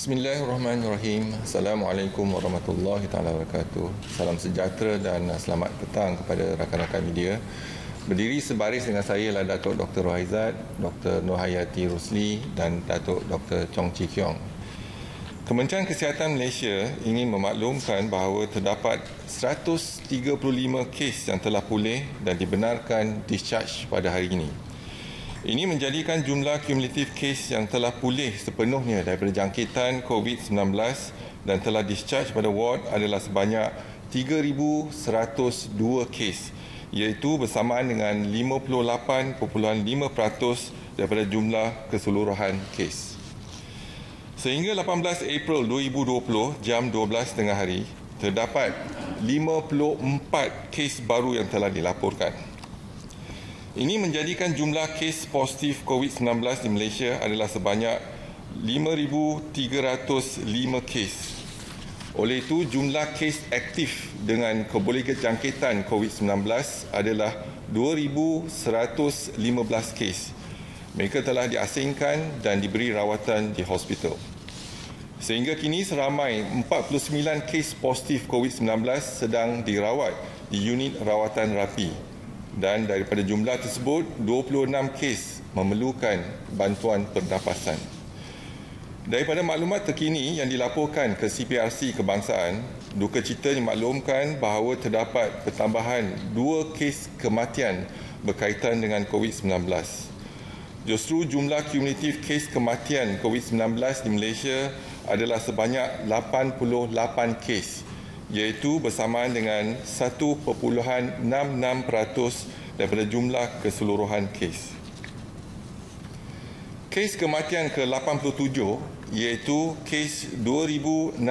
Bismillahirrahmanirrahim. Assalamualaikum warahmatullahi taala wabarakatuh. Salam sejahtera dan selamat petang kepada rakan-rakan media. Berdiri sebaris dengan saya adalah Datuk Dr. Rohaizat, Dr. Nur Hayati Rusli dan Datuk Dr. Chong Chi Kiong. Kementerian Kesihatan Malaysia ingin memaklumkan bahawa terdapat 135 kes yang telah pulih dan dibenarkan discharge pada hari ini. Ini menjadikan jumlah kumulatif kes yang telah pulih sepenuhnya daripada jangkitan COVID-19 dan telah discharge pada ward adalah sebanyak 3,102 kes, iaitu bersamaan dengan 58.5% daripada jumlah keseluruhan kes. Sehingga 18 April 2020 jam 12 tengah hari, terdapat 54 kes baru yang telah dilaporkan. Ini menjadikan jumlah kes positif COVID-19 di Malaysia adalah sebanyak 5,305 kes. Oleh itu, jumlah kes aktif dengan keboleh jangkitan COVID-19 adalah 2,115 kes. Mereka telah diasingkan dan diberi rawatan di hospital. Sehingga kini seramai 49 kes positif COVID-19 sedang dirawat di unit rawatan rapi. Dan daripada jumlah tersebut, 26 kes memerlukan bantuan pernafasan. Daripada maklumat terkini yang dilaporkan ke CPRC Kebangsaan, duka cita dimaklumkan bahawa terdapat pertambahan 2 kes kematian berkaitan dengan COVID-19. Justru jumlah kumulatif kes kematian COVID-19 di Malaysia adalah sebanyak 88 kes, iaitu bersamaan dengan 1.66% daripada jumlah keseluruhan kes. Kes kematian ke-87 iaitu kes 2,657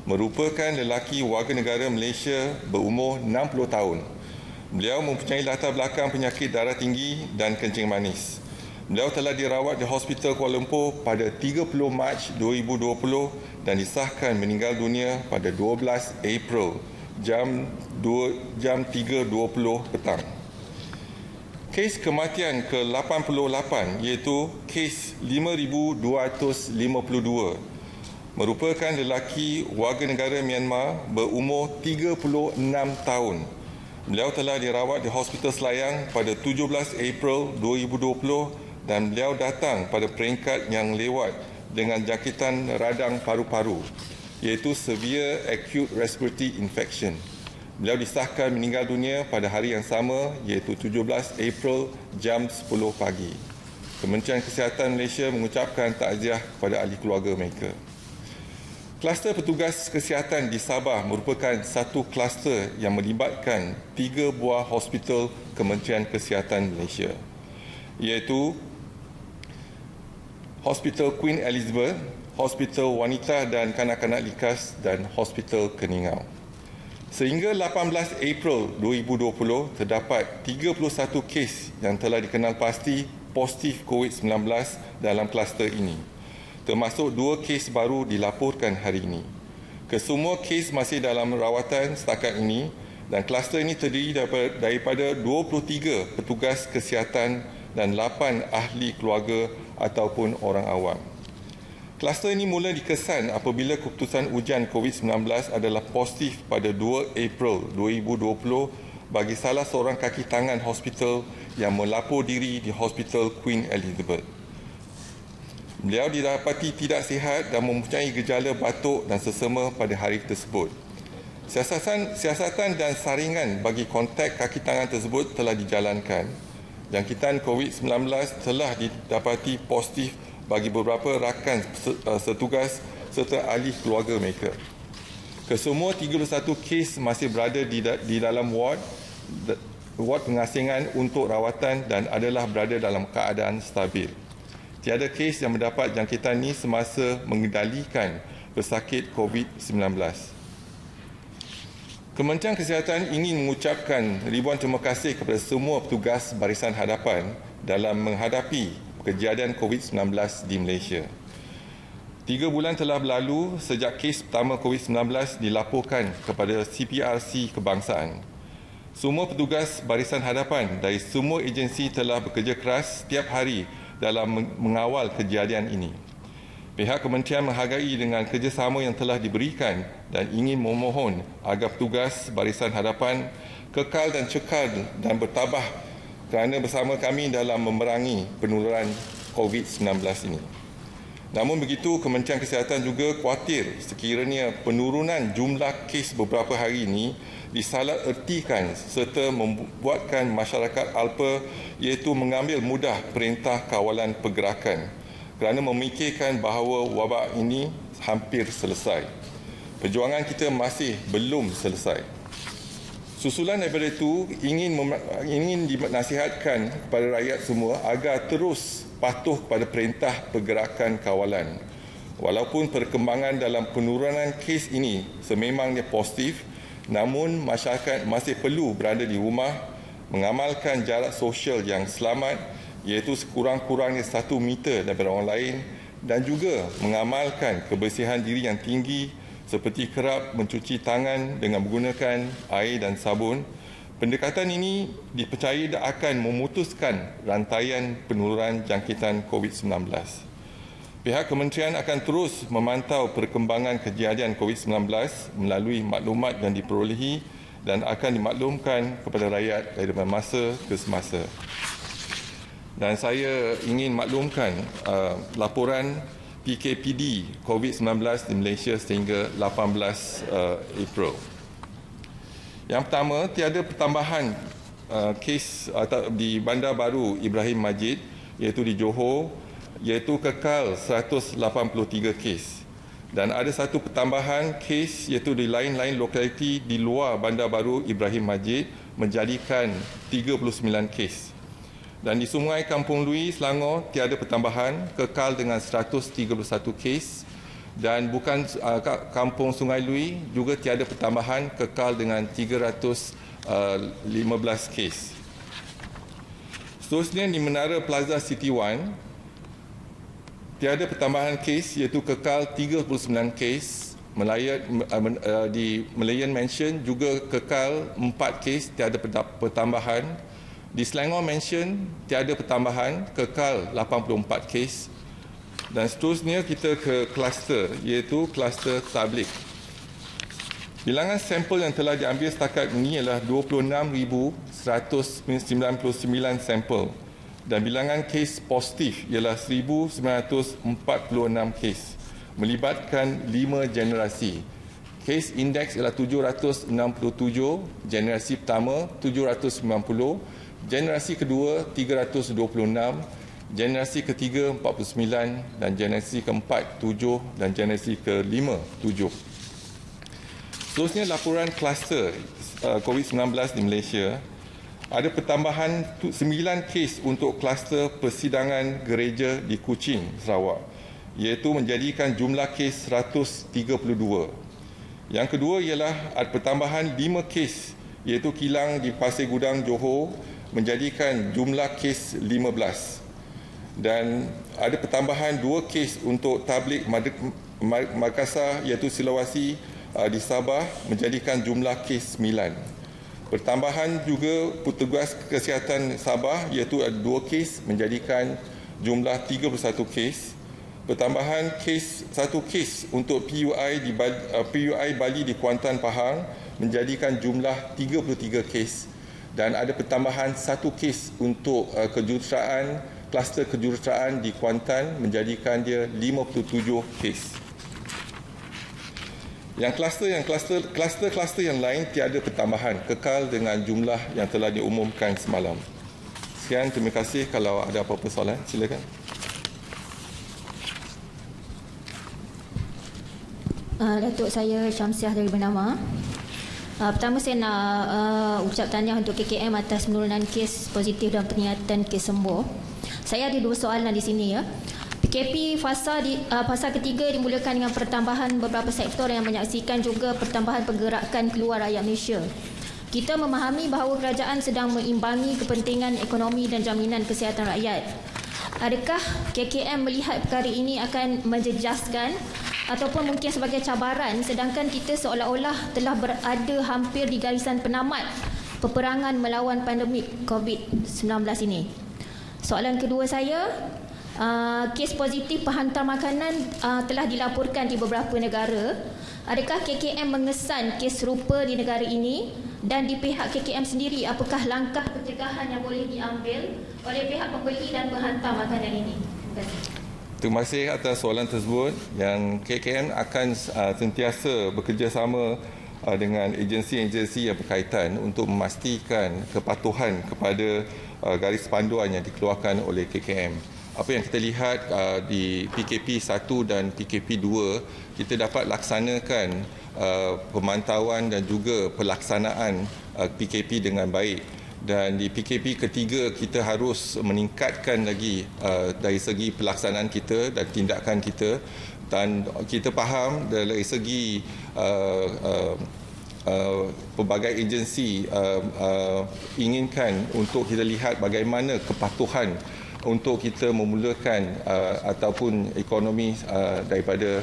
merupakan lelaki warga negara Malaysia berumur 60 tahun. Beliau mempunyai latar belakang penyakit darah tinggi dan kencing manis. Beliau telah dirawat di Hospital Kuala Lumpur pada 30 Mac 2020 dan disahkan meninggal dunia pada 12 April jam 3.20 petang. Kes kematian ke-88 iaitu kes 5,252 merupakan lelaki warga negara Myanmar berumur 36 tahun. Beliau telah dirawat di Hospital Selayang pada 17 April 2020 dan beliau datang pada peringkat yang lewat dengan jangkitan radang paru-paru, iaitu Severe Acute Respiratory Infection. Beliau disahkan meninggal dunia pada hari yang sama, iaitu 17 April jam 10 pagi. Kementerian Kesihatan Malaysia mengucapkan takziah kepada ahli keluarga mereka. Kluster petugas kesihatan di Sabah merupakan satu kluster yang melibatkan 3 buah hospital Kementerian Kesihatan Malaysia, iaitu Hospital Queen Elizabeth, Hospital Wanita dan Kanak-Kanak Likas dan Hospital Keningau. Sehingga 18 April 2020, terdapat 31 kes yang telah dikenal pasti positif COVID-19 dalam kluster ini. Termasuk 2 kes baru dilaporkan hari ini. Kesemua kes masih dalam rawatan setakat ini dan kluster ini terdiri daripada 23 petugas kesihatan dan 8 ahli keluarga ataupun orang awam. Kluster ini mula dikesan apabila keputusan ujian COVID-19 adalah positif pada 2 April 2020 bagi salah seorang kaki tangan hospital yang melapor diri di Hospital Queen Elizabeth. Beliau didapati tidak sihat dan mempunyai gejala batuk dan sesama pada hari tersebut. Siasatan dan saringan bagi kontak kaki tangan tersebut telah dijalankan. Jangkitan COVID-19 telah didapati positif bagi beberapa rakan setugas serta ahli keluarga mereka. Kesemua 31 kes masih berada di dalam ward pengasingan untuk rawatan dan adalah berada dalam keadaan stabil. Tiada kes yang mendapat jangkitan ini semasa mengendalikan pesakit COVID-19. Kementerian Kesihatan ingin mengucapkan ribuan terima kasih kepada semua petugas barisan hadapan dalam menghadapi kejadian COVID-19 di Malaysia. 3 bulan telah berlalu sejak kes pertama COVID-19 dilaporkan kepada CPRC Kebangsaan. Semua petugas barisan hadapan dari semua agensi telah bekerja keras setiap hari dalam mengawal kejadian ini. Pihak kementerian menghargai dengan kerjasama yang telah diberikan dan ingin memohon agar petugas Barisan Hadapan kekal dan cekal dan bertabah kerana bersama kami dalam memerangi penularan COVID-19 ini. Namun begitu, Kementerian Kesihatan juga khawatir sekiranya penurunan jumlah kes beberapa hari ini disalah ertikan serta membuatkan masyarakat alpa iaitu mengambil mudah perintah kawalan pergerakan kerana memikirkan bahawa wabak ini hampir selesai. Perjuangan kita masih belum selesai. Susulan daripada itu ingin dinasihatkan kepada rakyat semua agar terus patuh kepada perintah pergerakan kawalan. Walaupun perkembangan dalam penurunan kes ini sememangnya positif, namun masyarakat masih perlu berada di rumah, mengamalkan jarak sosial yang selamat iaitu sekurang-kurangnya 1 meter daripada orang lain dan juga mengamalkan kebersihan diri yang tinggi seperti kerap mencuci tangan dengan menggunakan air dan sabun. Pendekatan ini dipercayai akan memutuskan rantaian penularan jangkitan COVID-19. Pihak kementerian akan terus memantau perkembangan kejadian COVID-19 melalui maklumat yang diperolehi dan akan dimaklumkan kepada rakyat dari masa ke semasa. Dan saya ingin maklumkan laporan PKPD COVID-19 di Malaysia sehingga 18 April. Yang pertama, tiada pertambahan kes di Bandar Baru Ibrahim Majid iaitu di Johor iaitu kekal 183 kes. Dan ada satu pertambahan kes iaitu di lain-lain lokaliti di luar Bandar Baru Ibrahim Majid menjadikan 39 kes. Dan di Sungai Kampung Lui, Selangor, tiada pertambahan, kekal dengan 131 kes. Dan bukan Kampung Sungai Lui, juga tiada pertambahan, kekal dengan 315 kes. Seterusnya di Menara Plaza City One, tiada pertambahan kes iaitu kekal 39 kes. Di Malayan Mansion juga kekal 4 kes, tiada pertambahan. Di Selangor Mansion, tiada pertambahan, kekal 84 kes. Dan seterusnya kita ke kluster, iaitu kluster tablik. Bilangan sampel yang telah diambil setakat ini ialah 26,199 sampel. Dan bilangan kes positif ialah 1,946 kes, melibatkan 5 generasi. Kes indeks ialah 767, generasi pertama 790, generasi kedua 326, generasi ketiga 49 dan generasi keempat 7 dan generasi kelima 7. Seterusnya laporan kluster COVID-19 di Malaysia. Ada pertambahan 9 kes untuk kluster persidangan gereja di Kuching, Sarawak, iaitu menjadikan jumlah kes 132. Yang kedua ialah ada pertambahan 5 kes iaitu kilang di Pasir Gudang, Johor, menjadikan jumlah kes 15. Dan ada pertambahan 2 kes untuk tablik Makassar iaitu Sulawesi di Sabah, menjadikan jumlah kes 9. Pertambahan juga petugas kesihatan Sabah iaitu ada 2 kes, menjadikan jumlah 31 kes. Pertambahan kes 1 kes untuk PUI Bali di Kuantan, Pahang, menjadikan jumlah 33 kes. Dan ada pertambahan 1 kes untuk kejuruteraan, kluster kejuruteraan di Kuantan, menjadikan dia 57 kes. Kluster yang lain tiada pertambahan, kekal dengan jumlah yang telah diumumkan semalam. Sekian, terima kasih. Kalau ada apa-apa soalan, silakan. Datuk, saya Syamsiah dari Bernama. Pertama saya nak ucap tahniah untuk KKM atas penurunan kes positif dan peningkatan kes sembuh. Saya ada 2 soalan di sini ya. PKP fasa ketiga dimulakan dengan pertambahan beberapa sektor yang menyaksikan juga pertambahan pergerakan keluar rakyat Malaysia. Kita memahami bahawa kerajaan sedang mengimbangi kepentingan ekonomi dan jaminan kesihatan rakyat. Adakah KKM melihat perkara ini akan menjejaskan ataupun mungkin sebagai cabaran sedangkan kita seolah-olah telah berada hampir di garisan penamat peperangan melawan pandemik COVID-19 ini? Soalan kedua saya, kes positif penghantar makanan telah dilaporkan di beberapa negara. Adakah KKM mengesan kes serupa di negara ini? Dan di pihak KKM sendiri, apakah langkah pencegahan yang boleh diambil oleh pihak pembeli dan penghantar makanan ini? Terima kasih. Terima kasih atas soalan tersebut. Yang KKM akan sentiasa bekerjasama dengan agensi-agensi yang berkaitan untuk memastikan kepatuhan kepada garis panduan yang dikeluarkan oleh KKM. Apa yang kita lihat di PKP 1 dan PKP 2, kita dapat laksanakan pemantauan dan juga pelaksanaan PKP dengan baik. Dan di PKP ketiga, kita harus meningkatkan lagi dari segi pelaksanaan kita dan tindakan kita. Dan kita faham dari segi pelbagai agensi inginkan untuk kita lihat bagaimana kepatuhan untuk kita memulakan ataupun ekonomi daripada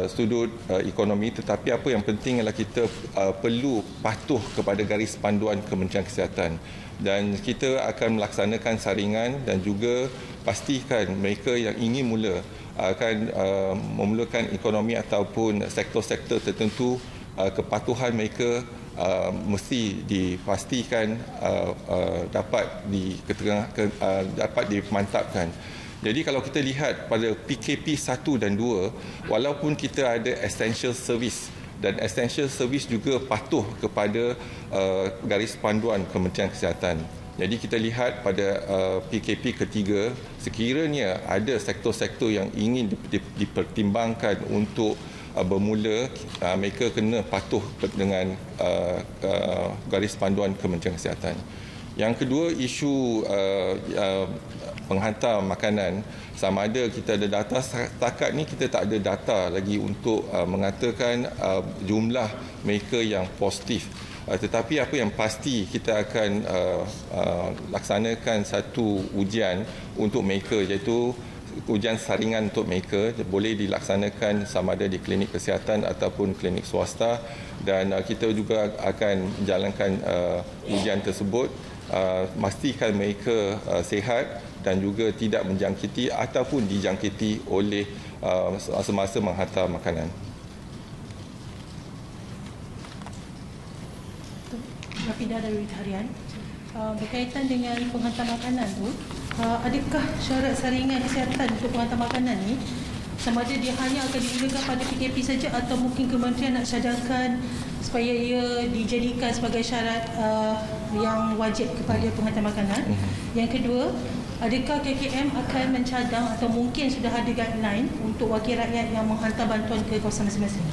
sudut ekonomi, tetapi apa yang penting adalah kita perlu patuh kepada garis panduan Kementerian Kesihatan, dan kita akan melaksanakan saringan dan juga pastikan mereka yang ingin mula akan memulakan ekonomi ataupun sektor-sektor tertentu, kepatuhan mereka mesti dipastikan dapat dimantapkan. Jadi kalau kita lihat pada PKP 1 dan 2, walaupun kita ada essential service, dan essential service juga patuh kepada garis panduan Kementerian Kesihatan. Jadi kita lihat pada PKP ketiga, sekiranya ada sektor-sektor yang ingin dipertimbangkan untuk bermula, mereka kena patuh dengan garis panduan Kementerian Kesihatan. Yang kedua, isu penghantar makanan, sama ada kita ada data. Setakat ni kita tak ada data lagi untuk mengatakan jumlah mereka yang positif. Tetapi apa yang pasti, kita akan laksanakan satu ujian untuk mereka, iaitu ujian saringan untuk mereka, boleh dilaksanakan sama ada di klinik kesihatan ataupun klinik swasta, dan kita juga akan menjalankan ujian tersebut, pastikan mereka sihat dan juga tidak menjangkiti ataupun dijangkiti oleh semasa menghantar makanan. Rafidah dari Harian, berkaitan dengan penghantar makanan tu, adakah syarat saringan kesihatan untuk penghantar makanan ni sama ada dia hanya akan digunakan pada PKP saja, atau mungkin kementerian nak cadangkan supaya ia dijadikan sebagai syarat yang wajib kepada penghantar makanan? Yang kedua, adakah KKM akan mencadang atau mungkin sudah ada guideline untuk wakil rakyat yang menghantar bantuan ke kawasan masing-masing?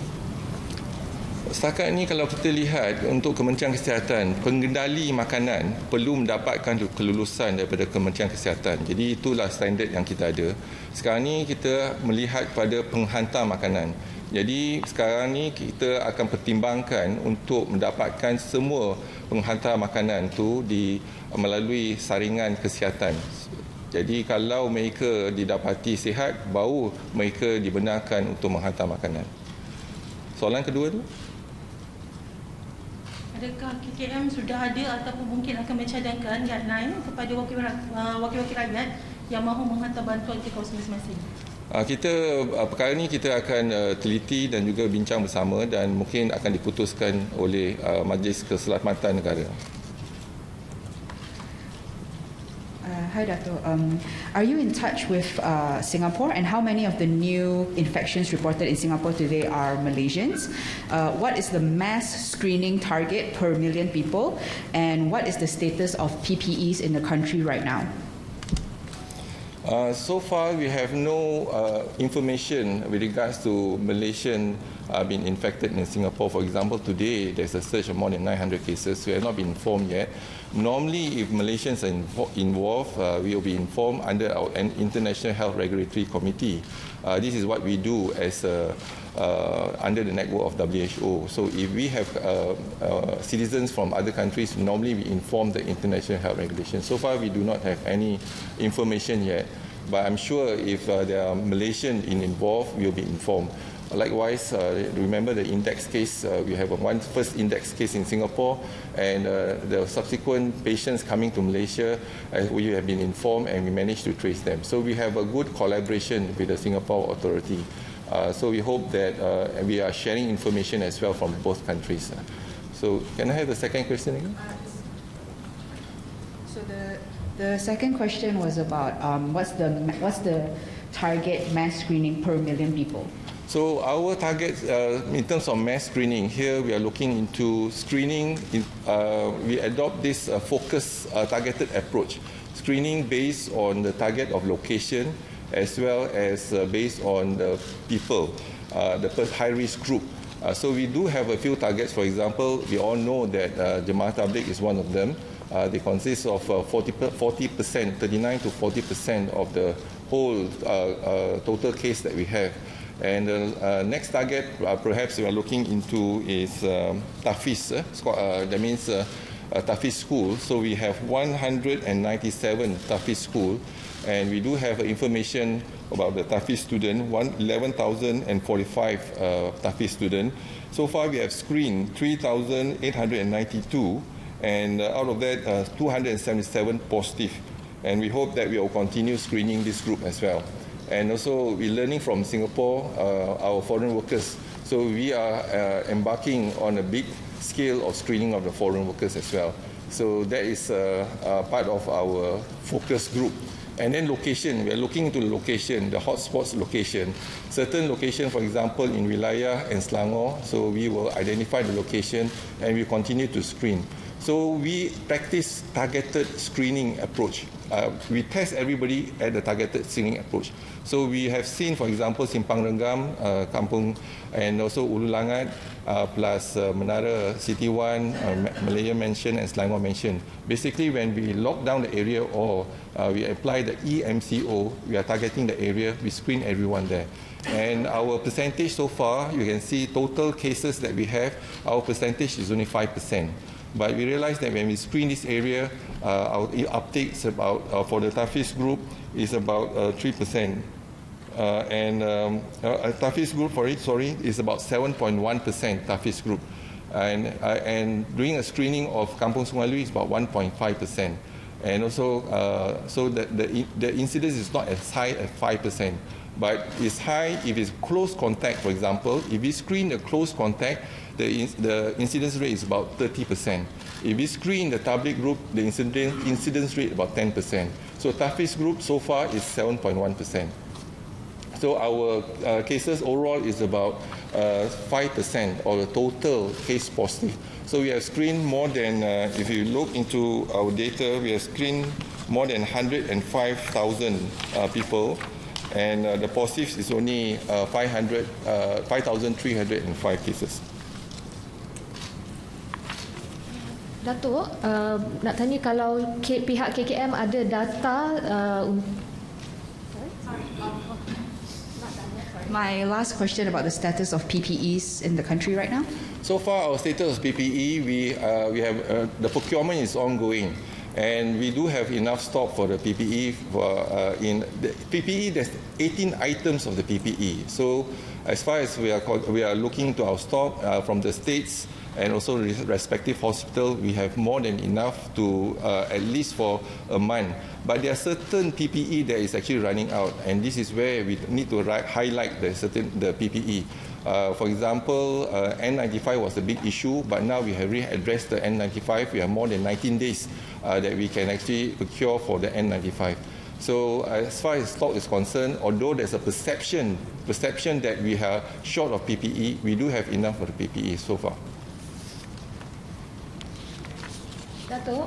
Setakat ini kalau kita lihat untuk Kementerian Kesihatan, pengendali makanan perlu mendapatkan kelulusan daripada Kementerian Kesihatan. Jadi itulah standard yang kita ada. Sekarang ni kita melihat pada penghantar makanan. Jadi sekarang ni kita akan pertimbangkan untuk mendapatkan semua penghantar makanan tu melalui saringan kesihatan. Jadi kalau mereka didapati sihat, baru mereka dibenarkan untuk menghantar makanan. Soalan kedua tu? Adakah KKM sudah ada ataupun mungkin akan mencadangkan guideline kepada wakil-wakil rakyat yang mahu menghantar bantuan ke kawasan masing-masing? Perkara ini kita akan teliti dan juga bincang bersama, dan mungkin akan diputuskan oleh Majlis Keselamatan Negara. Hi, Dato. Are you in touch with Singapore, and how many of the new infections reported in Singapore today are Malaysians? What is the mass screening target per million people, and what is the status of PPEs in the country right now? So far, we have no information with regards to Malaysian being infected in Singapore. For example, today there's a surge of more than 900 cases. We have not been informed yet. Normally, if Malaysians are involved, we will be informed under our International Health Regulatory Committee. This is what we do as under the network of WHO. So if we have citizens from other countries, normally we inform the International Health Regulation. So far, we do not have any information yet. But I'm sure if there are Malaysians involved, we will be informed. Likewise, remember the index case. We have one first index case in Singapore, and the subsequent patients coming to Malaysia, we have been informed, and we managed to trace them. So we have a good collaboration with the Singapore authority. So we hope that we are sharing information as well from both countries. So can I have the second question again? So the second question was about what's the target mass screening per million people? So our target in terms of mass screening, here we are looking into screening. We adopt this focused targeted approach, screening based on the target of location as well as based on the people, the high-risk group. So we do have a few targets. For example, we all know that Jemaah Tabligh is one of them. They consist of 40%, 39 to 40% of the whole total case that we have. And the next target perhaps we are looking into is Tafiz. That means Tafiz school. So we have 197 Tafiz school, and we do have information about the Tafiz student, 11,045 Tafiz student. So far we have screened 3,892, and out of that 277 positive. And we hope that we will continue screening this group as well. And also we're learning from Singapore, our foreign workers. So we are embarking on a big scale of screening of the foreign workers as well. So that is part of our focus group. And then location, we are looking into the location, the hotspots location. Certain location, for example, in Wilayah and Selangor, so we will identify the location and we continue to screen. So we practice targeted screening approach. We test everybody at the targeted screening approach. So we have seen, for example, Simpang Renggam, Kampung, and also Ulu Langat, plus Menara City 1, Malaya Mansion, and Selangor Mansion. Basically, when we lock down the area or we apply the EMCO, we are targeting the area, we screen everyone there. And our percentage so far, you can see total cases that we have, our percentage is only 5%. But we realize that when we screen this area, our uptake is about, for the Tafiz group, is about 3%. Tafiz group, is about 7.1% Tafiz group. And doing a screening of Kampung Sungai is about 1.5%. And also, so the incidence is not as high as 5%. But it's high if it's close contact, for example. If we screen the close contact, the incidence rate is about 30%. If we screen the Tabligh group, the incidence rate about 10%. So Tafiz group so far is 7.1%. So our cases overall is about 5% of the total case positive. So we have screened more than, if you look into our data, we have screened more than 105,000 people. And the positives is only 5,305 cases. Datuk, nak tanya kalau pihak KKM ada data My last question about the status of PPEs in the country right now. So far, our status of PPE, we have the procurement is ongoing. And we do have enough stock for the PPE. In the PPE, there's 18 items of the PPE. So as far as we are looking to our stock from the states and also respective hospital, we have more than enough to at least for a month. But there are certain PPE that is actually running out, and this is where we need to highlight the PPE. For example, N95 was a big issue, but now we have addressed the N95. We have more than 19 days that we can actually procure for the N95. So as far as stock is concerned, although there's a perception that we are short of PPE, we do have enough for the PPE so far. Datuk,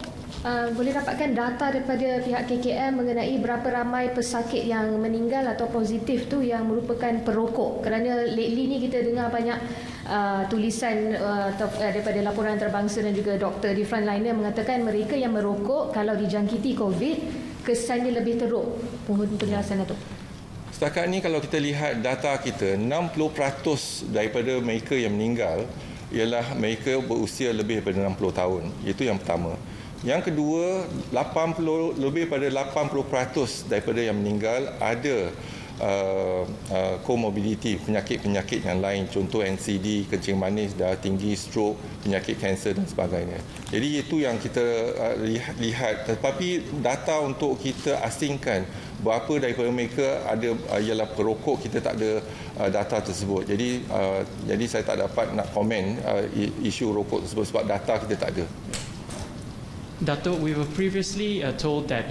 boleh dapatkan data daripada pihak KKM mengenai berapa ramai pesakit yang meninggal atau positif tu yang merupakan perokok? Kerana lately ni kita dengar banyak tulisan daripada laporan antarabangsa dan juga doktor di frontliner mengatakan mereka yang merokok kalau dijangkiti COVID kesannya lebih teruk. Mohon penjelasan Datuk. Setakat ni kalau kita lihat data kita, 60% daripada mereka yang meninggal ialah mereka berusia lebih daripada 60 tahun. Itu yang pertama. Yang kedua, lebih pada 80% daripada yang meninggal ada comorbidity, penyakit-penyakit yang lain, contoh NCD, kencing manis, darah tinggi, stroke, penyakit kanser dan sebagainya. Jadi itu yang kita lihat. Tetapi data untuk kita asingkan berapa daripada mereka ada ialah perokok, kita tak ada data tersebut. Jadi saya tak dapat nak komen isu rokok tersebut sebab data kita tak ada. Dato', we were previously told that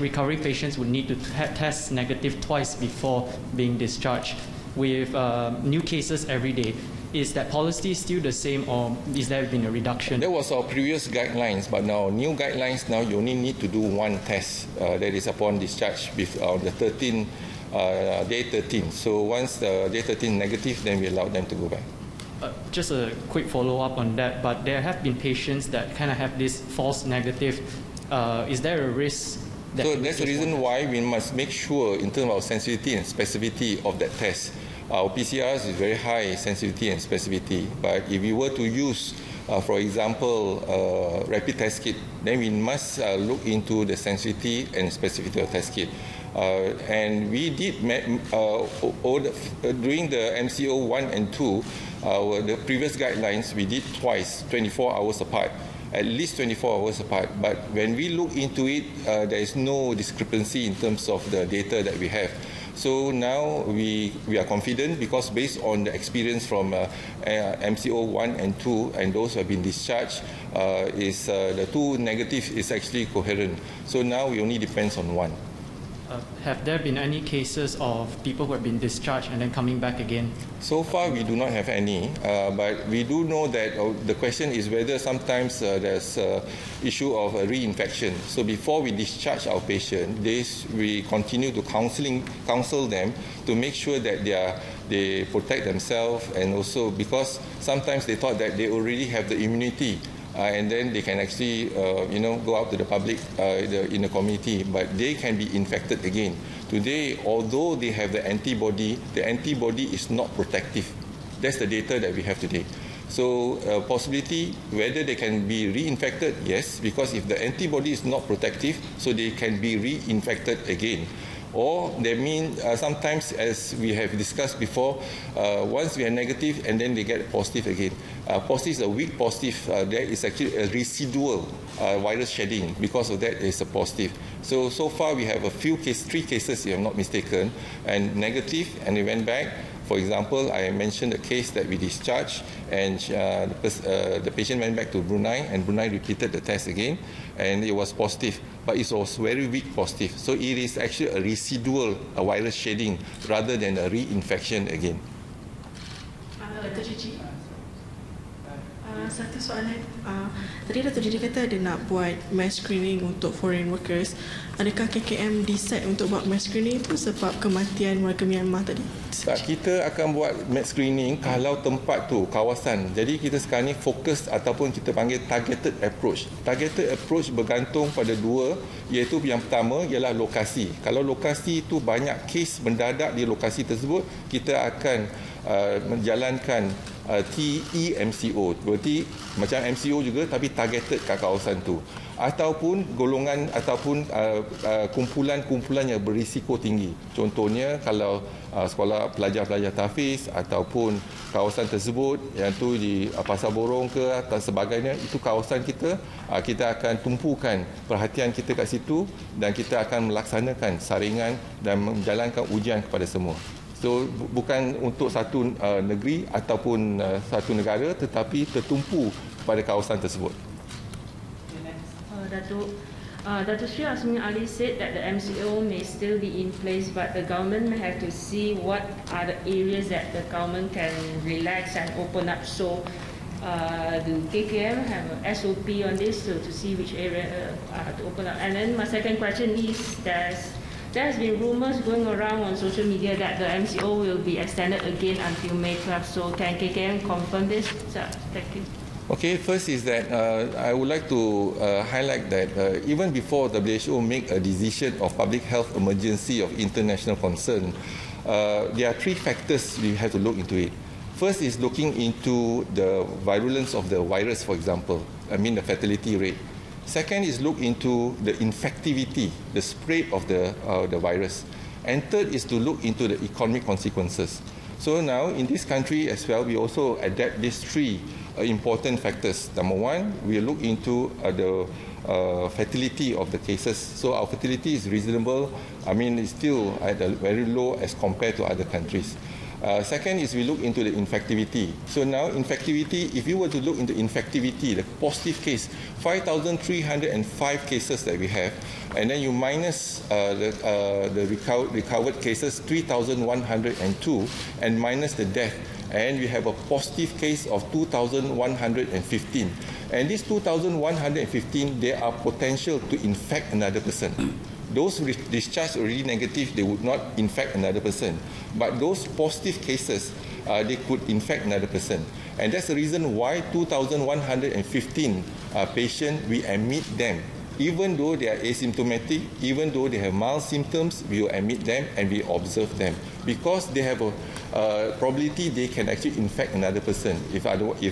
recovery patients would need to test negative twice before being discharged. With new cases every day, is that policy still the same, or is there been a reduction? That was our previous guidelines, but now new guidelines now you only need to do one test. That is upon discharge on the day 13. So once the day 13 negative, then we allow them to go back. Just a quick follow-up on that, but there have been patients that kind of have this false negative. Is there a risk? So that's the reason why we must make sure in terms of sensitivity and specificity of that test. Our PCRs is very high sensitivity and specificity, but if we were to use, for example, rapid test kit, then we must look into the sensitivity and specificity of test kit. And we did during the MCO 1 and 2, the previous guidelines, we did twice, 24 hours apart, at least 24 hours apart. But when we look into it, there is no discrepancy in terms of the data that we have. So now we are confident because based on the experience from MCO 1 and 2 and those who have been discharged, the two negative is actually coherent. So now we only depends on one. Have there been any cases of people who have been discharged and then coming back again? So far, we do not have any, but we do know that the question is whether sometimes there's issue of a reinfection. So before we discharge our patient, we continue to counsel them to make sure that they protect themselves, and also because sometimes they thought that they already have the immunity. And then they can actually, go out to the public in the community, but they can be infected again. Today, although they have the antibody is not protective. That's the data that we have today. So, possibility whether they can be reinfected, yes, because if the antibody is not protective, so they can be reinfected again. Or they mean sometimes, as we have discussed before, once we are negative and then they get positive again. Positive is a weak positive. There is actually a residual virus shedding. Because of that, there is a positive. So far we have 3 cases, if I'm not mistaken, and negative, and they went back. For example, I mentioned a case that we discharged, and the patient went back to Brunei, and Brunei repeated the test again, and it was positive, but it was very weak positive. So it is actually a residual virus shedding rather than a reinfection again. Dr. Cici, satu soalan. Tadi Dr. Cici kata ada nak buat mass screening untuk foreign workers. Adakah KKM decide untuk buat mass screening itu sebab kematian warga Myanmar tadi? Tak, kita akan buat mass screening kalau tempat tu, kawasan. Jadi kita sekarang ni fokus ataupun kita panggil targeted approach. Targeted approach bergantung pada 2, iaitu yang pertama ialah lokasi. Kalau lokasi tu banyak kes mendadak di lokasi tersebut, kita akan menjalankan TEMCO. Berarti macam MCO juga tapi targeted kat kawasan tu. Ataupun golongan ataupun kumpulan-kumpulan yang berisiko tinggi. Contohnya kalau sekolah pelajar-pelajar tahfiz ataupun kawasan tersebut yang tu di Pasar Borong ke atau sebagainya, itu kawasan kita akan tumpukan perhatian kita kat situ dan kita akan melaksanakan saringan dan menjalankan ujian kepada semua. So bukan untuk satu negeri ataupun satu negara, tetapi tertumpu pada kawasan tersebut. Dato' Sri Asmi Ali said that the MCO may still be in place, but the government may have to see what are the areas that the government can relax and open up. So, do KKM have an SOP on this to see which area to open up? And then my second question is, there's been rumours going around on social media that the MCO will be extended again until May 12. So can KKM confirm this? Thank you. Okay, first is that I would like to highlight that even before WHO make a decision of public health emergency of international concern, there are 3 factors we have to look into it. First is looking into the virulence of the virus, for example, the fatality rate. Second is look into the infectivity, the spread of the virus. And third is to look into the economic consequences. So now in this country as well, we also adapt these three important factors. Number one, we look into the fertility of the cases. So our fertility is reasonable. I mean, it's still at a very low as compared to other countries. Second is we look into the infectivity. So now infectivity, if you were to look into infectivity, the positive case, 5,305 cases that we have, and then you minus the recovered cases, 3,102, and minus the death, and we have a positive case of 2,115. And these 2,115, they are potential to infect another person. Those discharged already negative, they would not infect another person. But those positive cases, they could infect another person. And that's the reason why 2,115 patients, we admit them. Even though they are asymptomatic, even though they have mild symptoms, we will admit them and we observe them. Because they have a probability they can actually infect another person if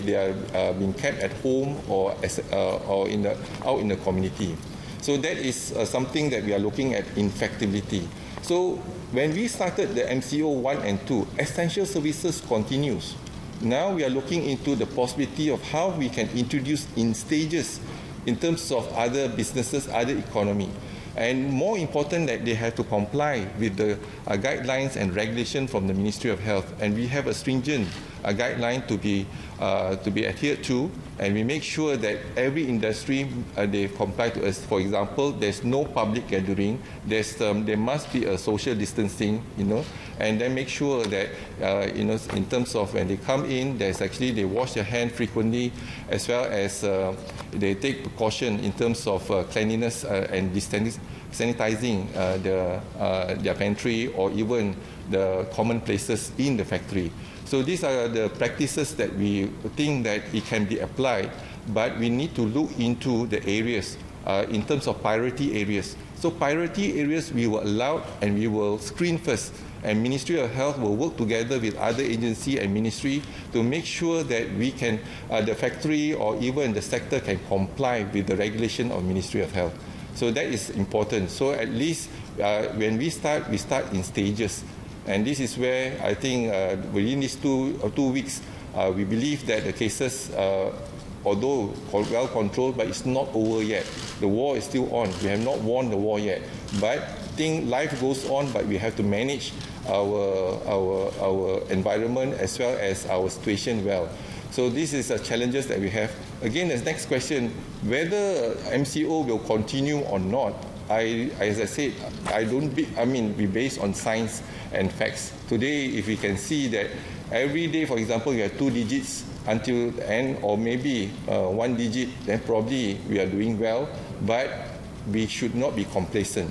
they are being kept at home or out in the community. So that is something that we are looking at, infectivity. So when we started the MCO 1 and 2, essential services continues. Now we are looking into the possibility of how we can introduce in stages in terms of other businesses, other economy. And more important that they have to comply with the guidelines and regulation from the Ministry of Health. And we have a stringent guideline to be adhered to, and we make sure that every industry they comply to us. For example, there's no public gathering. There must be a social distancing, and then make sure that in terms of when they come in, they wash their hands frequently, as well as they take precaution in terms of cleanliness and sanitizing their pantry or even the common places in the factory. So these are the practices that we think that it can be applied, but we need to look into the areas in terms of priority areas. So priority areas we will allow and we will screen first, and Ministry of Health will work together with other agency and ministry to make sure that we can, the factory or even the sector can comply with the regulation of Ministry of Health. So that is important. So at least when we start in stages. And this is where I think within these two weeks, we believe that the cases, although well controlled, but it's not over yet. The war is still on. We have not won the war yet. But I think life goes on, but we have to manage our environment as well as our situation well. So this is the challenges that we have. Again, the next question, whether MCO will continue or not, as I said, we based on science and facts. Today, if we can see that every day, for example, you have 2 digits until the end, or maybe 1 digit, then probably we are doing well, but we should not be complacent.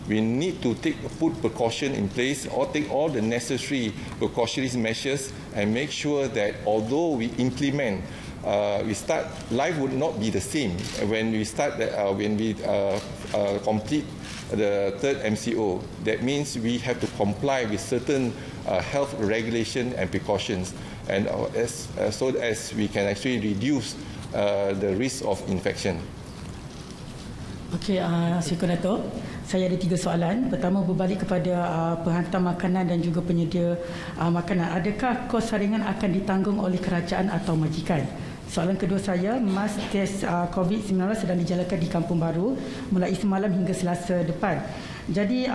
We need to put precaution in place or take all the necessary precautionary measures and make sure that although we implement, life would not be the same when we complete the third MCO. That means we have to comply with certain health regulation and precautions, and so as we can actually reduce the risk of infection. Okey, Syukur Dato'. Saya ada 3 soalan. Pertama, berbalik kepada penghantar makanan dan juga penyedia makanan. Adakah kos saringan akan ditanggung oleh kerajaan atau majikan? Soalan kedua saya, mas test COVID-19 sedang dijalankan di Kampung Baru mulai semalam hingga Selasa depan. Jadi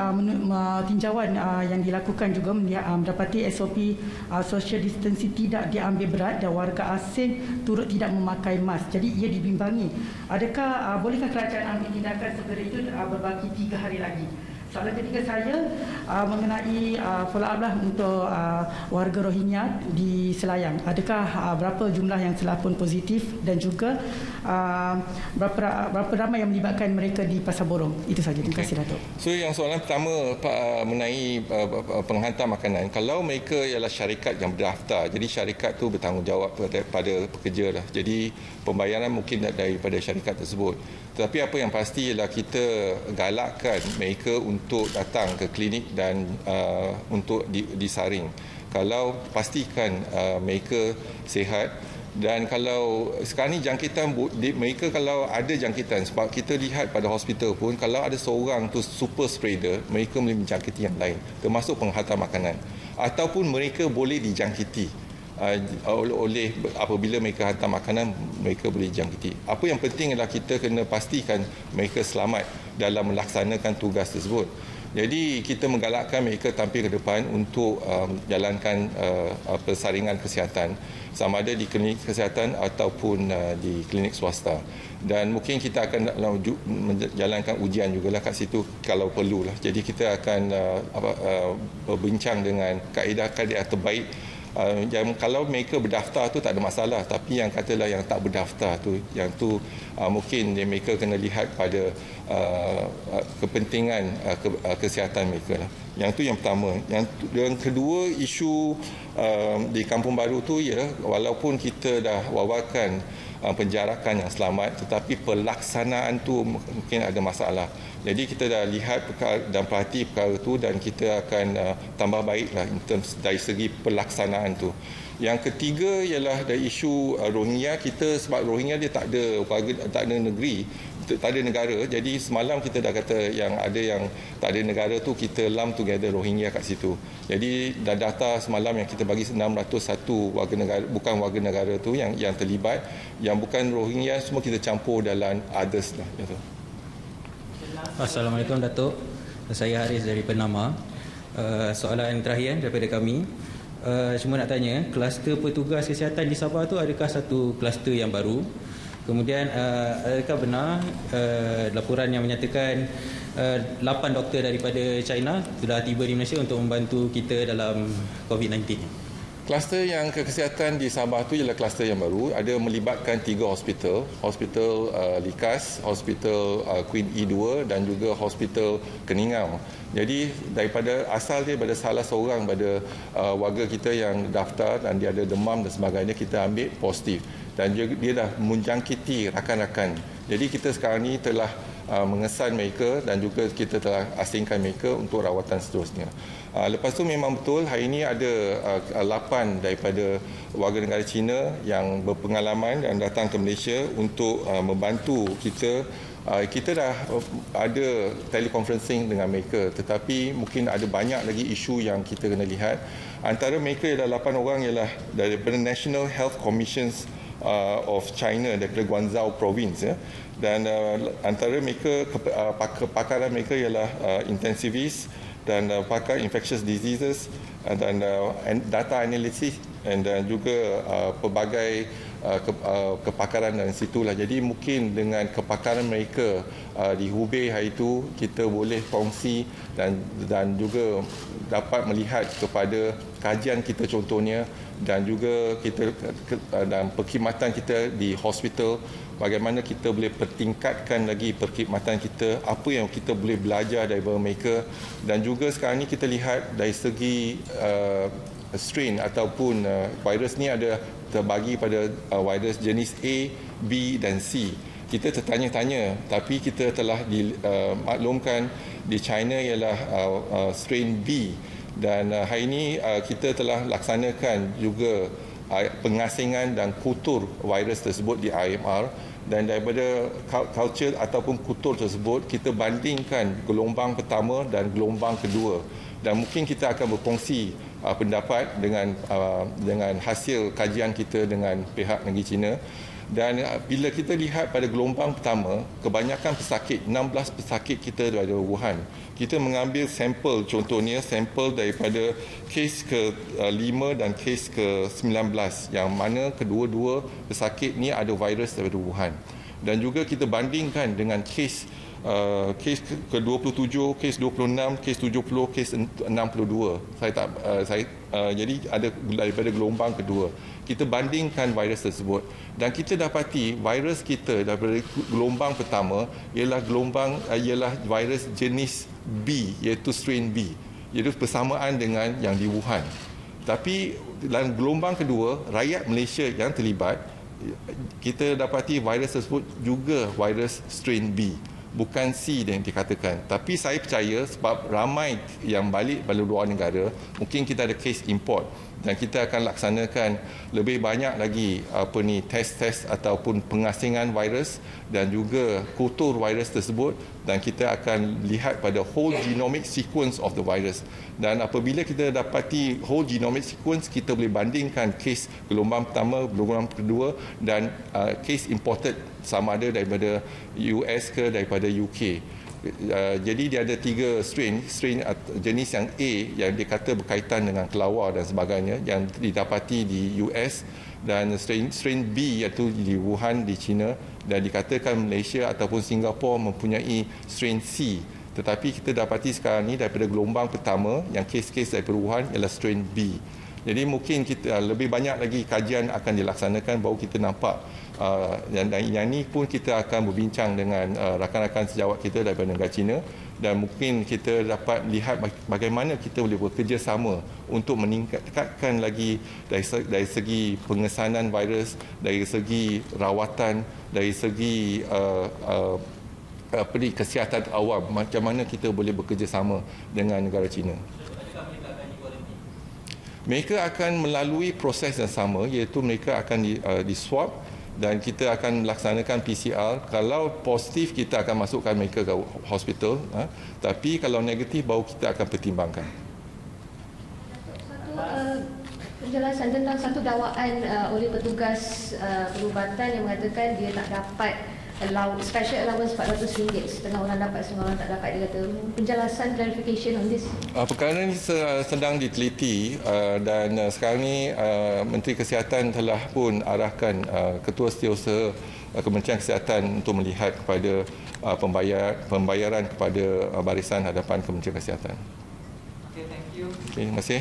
tinjauan yang dilakukan juga mendapati SOP social distancing tidak diambil berat dan warga asing turut tidak memakai mask. Jadi ia dibimbangi. Adakah bolehkah kerajaan ambil tindakan segera itu berbaki 3 hari lagi? Soalan ketiga saya mengenai follow up lah untuk warga Rohingya di Selayang. Adakah berapa jumlah yang telah pun positif dan juga berapa ramai yang melibatkan mereka di Pasar Borong? Itu saja. Terima kasih, Datuk. So yang soalan pertama mengenai penghantar makanan. Kalau mereka ialah syarikat yang berdaftar, jadi syarikat tu bertanggungjawab pada pekerja lah. Jadi pembayaran mungkin daripada syarikat tersebut. Tetapi apa yang pasti ialah kita galakkan mereka untuk datang ke klinik dan untuk disaring. Kalau pastikan mereka sihat, Dan kalau sekarang ni jangkitan mereka, kalau ada jangkitan, sebab kita lihat pada hospital pun kalau ada seorang tu super spreader, mereka boleh menjangkiti yang lain, termasuk penghantar makanan, ataupun mereka boleh dijangkiti oleh apabila mereka hantar makanan, mereka boleh jangkiti. Apa yang penting adalah kita kena pastikan mereka selamat dalam melaksanakan tugas tersebut. Jadi kita menggalakkan mereka tampil ke depan untuk jalankan persaringan kesihatan, sama ada di klinik kesihatan ataupun di klinik swasta. Dan mungkin kita akan menjalankan ujian jugalah kat situ kalau perlulah. Jadi kita akan berbincang dengan kaedah-kaedah terbaik. Yang kalau mereka berdaftar tu tak ada masalah, tapi yang katalah yang tak berdaftar tu, yang tu mungkin mereka kena lihat pada kepentingan kesihatan mereka lah. Yang tu yang pertama. Yang kedua, isu di Kampung Baru tu ya, walaupun kita dah wawarkan penjarakan yang selamat, tetapi pelaksanaan tu mungkin ada masalah. Jadi kita dah lihat dan perhati perkara tu, dan kita akan tambah baiklah dari segi pelaksanaan tu. Yang ketiga ialah dari isu Rohingya. Kita sebab Rohingya dia tak ada negeri, tak ada negara. Jadi semalam kita dah kata yang ada yang tak ada negara tu, kita lump together Rohingya kat situ. Jadi dah data semalam yang kita bagi 601 warga negara, bukan warga negara tu yang terlibat, yang bukan Rohingya semua kita campur dalam others lah. Assalamualaikum Datuk. Saya Haris dari Penama. Soalan terakhir daripada kami. Cuma nak tanya, kluster petugas kesihatan di Sabah tu adakah satu kluster yang baru? Kemudian adakah benar laporan yang menyatakan 8 doktor daripada China sudah tiba di Malaysia untuk membantu kita dalam COVID-19? Kluster yang kesihatan di Sabah tu ialah kluster yang baru, ada melibatkan 3 hospital, Hospital Likas, Hospital Queen E2 dan juga Hospital Keningau. Jadi daripada asal dia pada salah seorang pada warga kita yang daftar dan dia ada demam dan sebagainya, kita ambil positif dan dia dah menjangkiti rakan-rakan. Jadi kita sekarang ni telah mengesan mereka dan juga kita telah asingkan mereka untuk rawatan seterusnya. Lepas tu memang betul hari ini ada 8 daripada warga negara Cina yang berpengalaman dan datang ke Malaysia untuk membantu kita. Kita dah ada teleconferencing dengan mereka, tetapi mungkin ada banyak lagi isu yang kita kena lihat. Antara mereka ialah 8 orang ialah daripada National Health Commissions of China daripada Guangzhou Province ya. Dan antara mereka kepakaran mereka ialah intensivist dan pakar infectious diseases dan data analysis dan juga pelbagai kepakaran dan situlah. Jadi mungkin dengan kepakaran mereka di Hubei hari itu kita boleh kongsi dan juga dapat melihat kepada kajian kita contohnya dan juga kita dan perkhidmatan kita di hospital, bagaimana kita boleh pertingkatkan lagi perkhidmatan kita, apa yang kita boleh belajar daripada mereka. Dan juga sekarang ni kita lihat dari segi strain ataupun virus ni ada terbagi pada virus jenis A, B dan C. Kita tertanya-tanya, tapi kita telah dimaklumkan di China ialah strain B. Dan hari ini kita telah laksanakan juga pengasingan dan kutur virus tersebut di IMR, dan daripada culture ataupun kutur tersebut kita bandingkan gelombang pertama dan gelombang kedua, dan mungkin kita akan berkongsi pendapat dengan hasil kajian kita dengan pihak negeri China. Dan bila kita lihat pada gelombang pertama, kebanyakan pesakit, 16 pesakit kita daripada Wuhan. Kita mengambil sampel, contohnya sampel daripada kes ke-5 dan kes ke-19, yang mana kedua-dua pesakit ni ada virus daripada Wuhan. Dan juga kita bandingkan dengan kes ke-27, kes 26, kes 70, kes 62. Jadi ada daripada gelombang kedua. Kita bandingkan virus tersebut dan kita dapati virus kita daripada gelombang pertama ialah virus jenis B, iaitu strain B, iaitu bersamaan dengan yang di Wuhan. Tapi dalam gelombang kedua, rakyat Malaysia yang terlibat, kita dapati virus tersebut juga virus strain B, bukan C yang dikatakan. Tapi saya percaya sebab ramai yang balik dari luar negara, mungkin kita ada kes import. dan kita akan laksanakan lebih banyak lagi test ataupun pengasingan virus dan juga kultur virus tersebut, dan kita akan lihat pada whole genomic sequence of the virus. Dan apabila kita dapati whole genomic sequence, kita boleh bandingkan kes gelombang pertama, gelombang kedua dan kes imported sama ada daripada US ke daripada UK. Jadi dia ada 3 strain jenis yang A yang dikata berkaitan dengan kelawar dan sebagainya yang didapati di US, dan strain B iaitu di Wuhan di China, dan dikatakan Malaysia ataupun Singapura mempunyai strain C. Tetapi kita dapati sekarang ni daripada gelombang pertama yang kes-kes daripada Wuhan ialah strain B. Jadi mungkin kita lebih banyak lagi kajian akan dilaksanakan baru kita nampak. Dan yang ini pun kita akan berbincang dengan rakan-rakan sejawat kita daripada negara China, dan mungkin kita dapat lihat bagaimana kita boleh bekerjasama untuk meningkatkan lagi dari segi pengesanan virus, dari segi rawatan, dari segi kesihatan awam, macam mana kita boleh bekerjasama dengan negara China. Mereka akan melalui proses yang sama, iaitu mereka akan di swab dan kita akan melaksanakan PCR. Kalau positif, kita akan masukkan mereka ke hospital. Tapi kalau negatif, baru kita akan pertimbangkan. Penjelasan tentang satu dakwaan oleh petugas perubatan yang mengatakan dia tak dapat special allowance RM400, setengah orang dapat, setengah orang tak dapat. Dia kata, penjelasan, clarification on this. Perkara ini sedang diteliti dan sekarang ini Menteri Kesihatan telah pun arahkan Ketua Setiausaha Kementerian Kesihatan untuk melihat kepada pembayaran kepada barisan hadapan Kementerian Kesihatan. Okay, thank you. Okay, terima kasih.